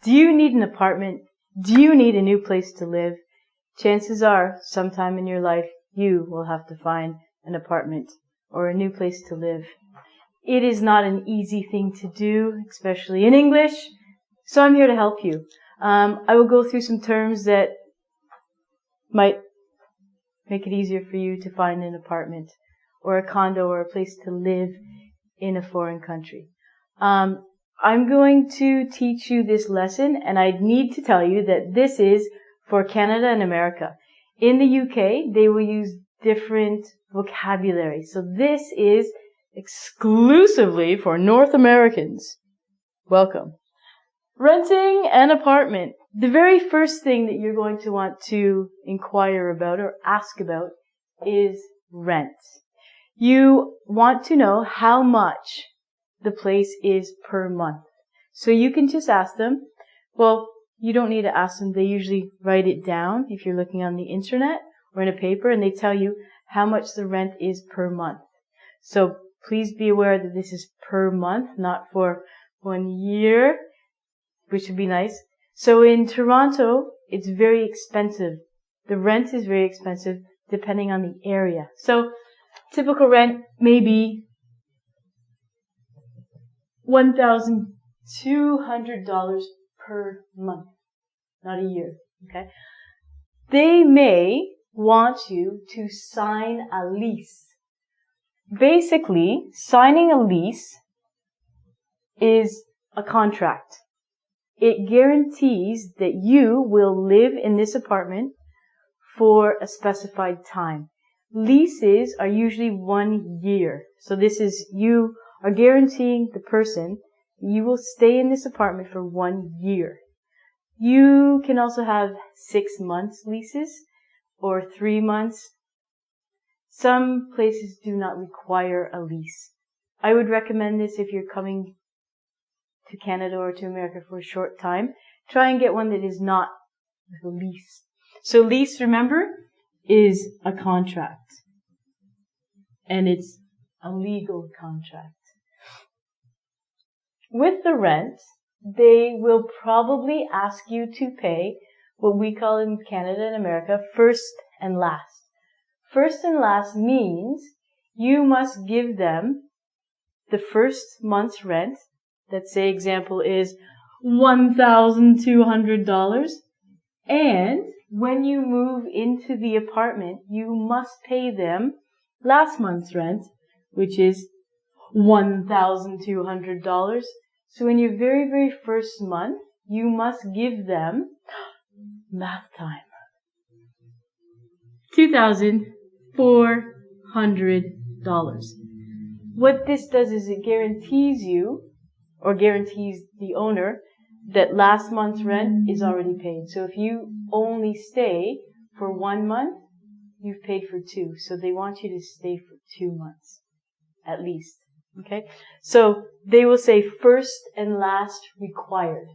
Do you need an apartment? Do you need a new place to live? Chances are, sometime in your life, you will have to find an apartment or a new place to live. It is not an easy thing to do, especially in English, so I'm here to help you. I will go through some terms that might make it easier for you to find an apartment or a condo or a place to live in a foreign country. I'm going to teach you this lesson, and I need to tell you that this is for Canada and America. In the UK, they will use different vocabulary. So this is exclusively for North Americans. Welcome. Renting an apartment. The very first thing that you're going to want to inquire about or ask about is rent. You want to know how much the place is per month. So you can just ask them. Well, you don't need to ask them. They usually write it down if you're looking on the internet or in a paper, and they tell you how much the rent is per month. So please be aware that this is per month, not for 1 year, which would be nice. So in Toronto, it's very expensive. The rent is very expensive depending on the area. So typical rent may be $1,200 per month, not a year, okay? They may want you to sign a lease. Basically, signing a lease is a contract. It guarantees that you will live in this apartment for a specified time. Leases are usually 1 year. So this is, you are guaranteeing the person you will stay in this apartment for 1 year. You can also have 6 months leases or 3 months. Some places do not require a lease. I would recommend this if you're coming to Canada or to America for a short time. Try and get one that is not with a lease. So lease, remember, is a contract. And it's a legal contract. With the rent, they will probably ask you to pay what we call in Canada and America first and last. First and last means you must give them the first month's rent. That, say, example is $1,200. And when you move into the apartment, you must pay them last month's rent, which is $1,200. So in your very, very first month, you must give them, math time, $2,400. What this does is it guarantees you, or guarantees the owner, that last month's rent is already paid. So if you only stay for 1 month, you've paid for 2. So they want you to stay for 2 months, at least. Okay? So they will say first and last required.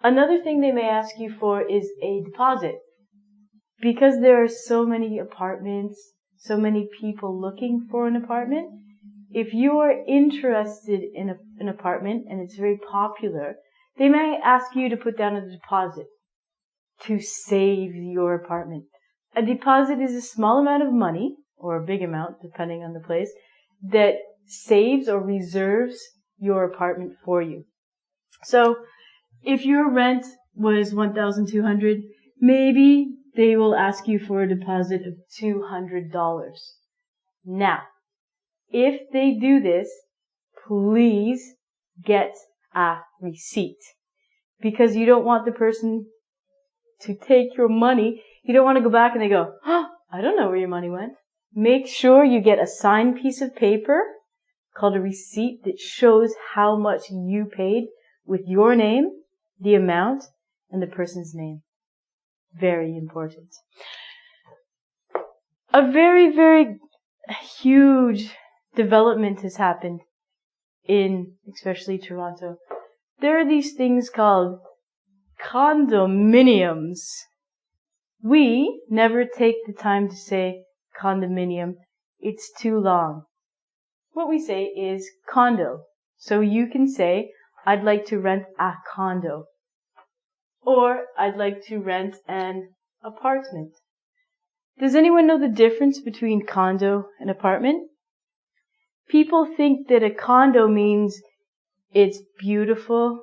Another thing they may ask you for is a deposit. Because there are so many apartments, so many people looking for an apartment, if you are interested in an apartment and it's very popular, they may ask you to put down a deposit to save your apartment. A deposit is a small amount of money, or a big amount, depending on the place, that saves or reserves your apartment for you. So if your rent was $1,200, maybe they will ask you for a deposit of $200. Now, if they do this, please get a receipt. Because you don't want the person to take your money. You don't want to go back and they go, oh, I don't know where your money went. Make sure you get a signed piece of paper called a receipt that shows how much you paid with your name, the amount, and the person's name. Very important. A very, very huge development has happened in especially Toronto. There are these things called condominiums. We never take the time to say condominium. It's too long. What we say is condo. So you can say, I'd like to rent a condo. Or I'd like to rent an apartment. Does anyone know the difference between condo and apartment? People think that a condo means it's beautiful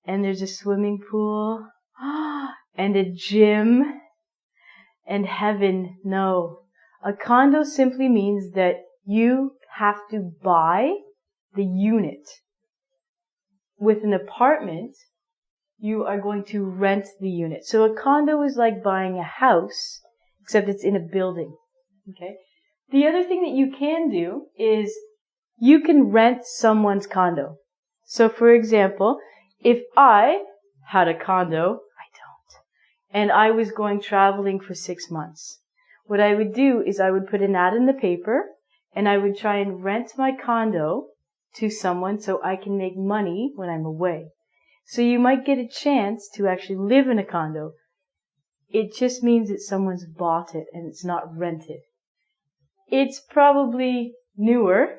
and there's a swimming pool and a gym and heaven. No. A condo simply means that you have to buy the unit. With an apartment, you are going to rent the unit. So a condo is like buying a house, except it's in a building. Okay? The other thing that you can do is you can rent someone's condo. So for example, if I had a condo, I don't, and I was going traveling for 6 months, what I would do is I would put an ad in the paper and I would try and rent my condo to someone so I can make money when I'm away. So you might get a chance to actually live in a condo. It just means that someone's bought it and it's not rented. It's probably newer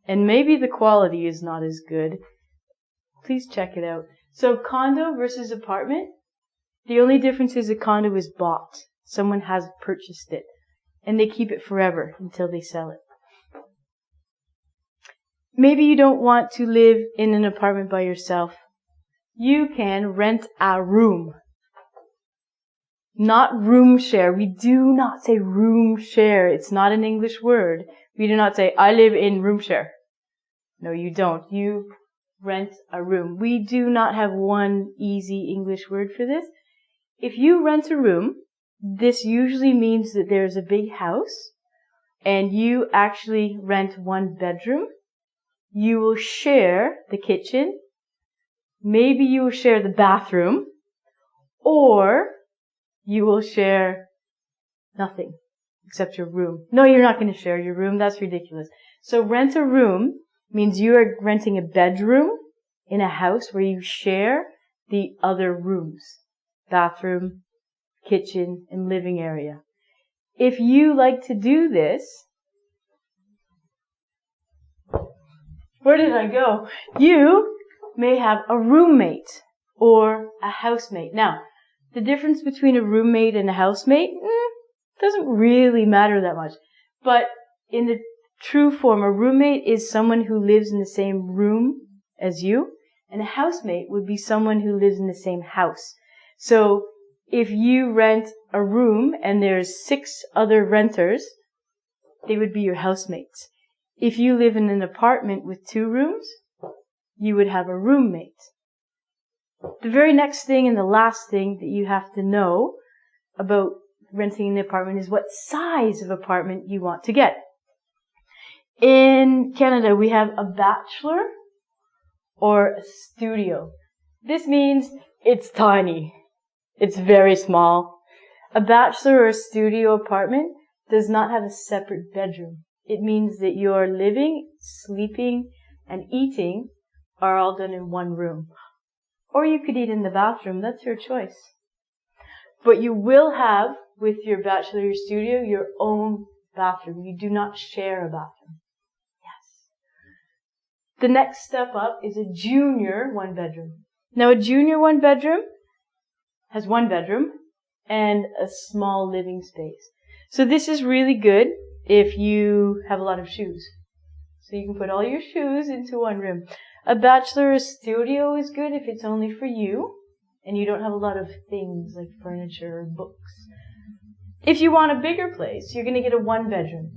and maybe the quality is not as good. Please check it out. So condo versus apartment, the only difference is a condo is bought. Someone has purchased it and they keep it forever until they sell it. Maybe you don't want to live in an apartment by yourself. You can rent a room. Not room share. We do not say room share. It's not an English word. We do not say, I live in room share. No, you don't. You rent a room. We do not have one easy English word for this. If you rent a room, this usually means that there's a big house and you actually rent one bedroom. You will share the kitchen. Maybe you will share the bathroom, or you will share nothing except your room. No, you're not going to share your room. That's ridiculous. So rent a room means you are renting a bedroom in a house where you share the other rooms, bathroom, kitchen, and living area. If you like to do this, where did I go? You may have a roommate or a housemate. Now, the difference between a roommate and a housemate doesn't really matter that much. But in the true form, a roommate is someone who lives in the same room as you, and a housemate would be someone who lives in the same house. So if you rent a room and there's 6 other renters, they would be your housemates. If you live in an apartment with 2 rooms, you would have a roommate. The very next thing and the last thing that you have to know about renting an apartment is what size of apartment you want to get. In Canada, we have a bachelor or a studio. This means it's tiny. It's very small. A bachelor or a studio apartment does not have a separate bedroom. It means that your living, sleeping, and eating are all done in one room. Or you could eat in the bathroom. That's your choice. But you will have, with your bachelor or studio, your own bathroom. You do not share a bathroom. Yes. The next step up is a junior 1-bedroom. Now, a junior 1-bedroom has 1 bedroom and a small living space. So this is really good if you have a lot of shoes. So you can put all your shoes into one room. A bachelor studio is good if it's only for you and you don't have a lot of things like furniture or books. If you want a bigger place, you're going to get a 1-bedroom.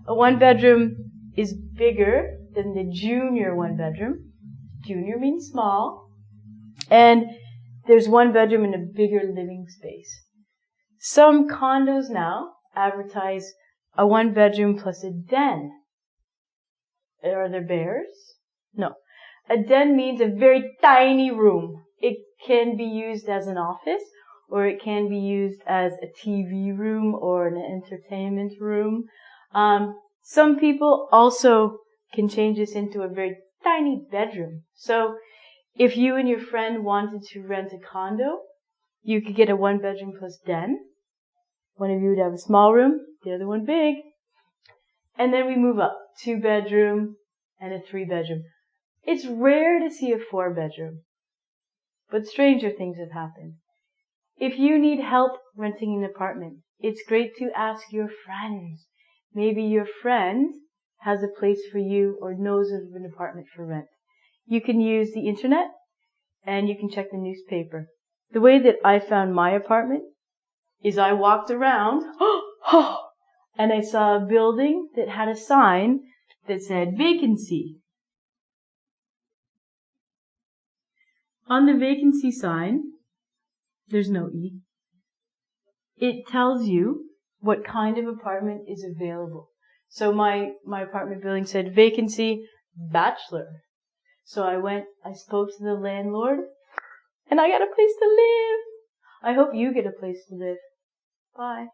A 1-bedroom is bigger than the junior 1-bedroom. Junior means small. And there's 1 bedroom and a bigger living space. Some condos now advertise a 1-bedroom plus a den. Are there bears? No. A den means a very tiny room. It can be used as an office, or it can be used as a TV room or an entertainment room. Some people also can change this into a very tiny bedroom. So if you and your friend wanted to rent a condo, you could get a 1-bedroom plus den. One of you would have a small room, the other one big. And then we move up, 2-bedroom and a 3-bedroom. It's rare to see a 4-bedroom, but stranger things have happened. If you need help renting an apartment, it's great to ask your friends. Maybe your friend has a place for you or knows of an apartment for rent. You can use the internet and you can check the newspaper. The way that I found my apartment is I walked around and I saw a building that had a sign that said vacancy. On the vacancy sign, there's no E. It tells you what kind of apartment is available. So my apartment building said vacancy, bachelor. So I spoke to the landlord, and I got a place to live. I hope you get a place to live. Bye.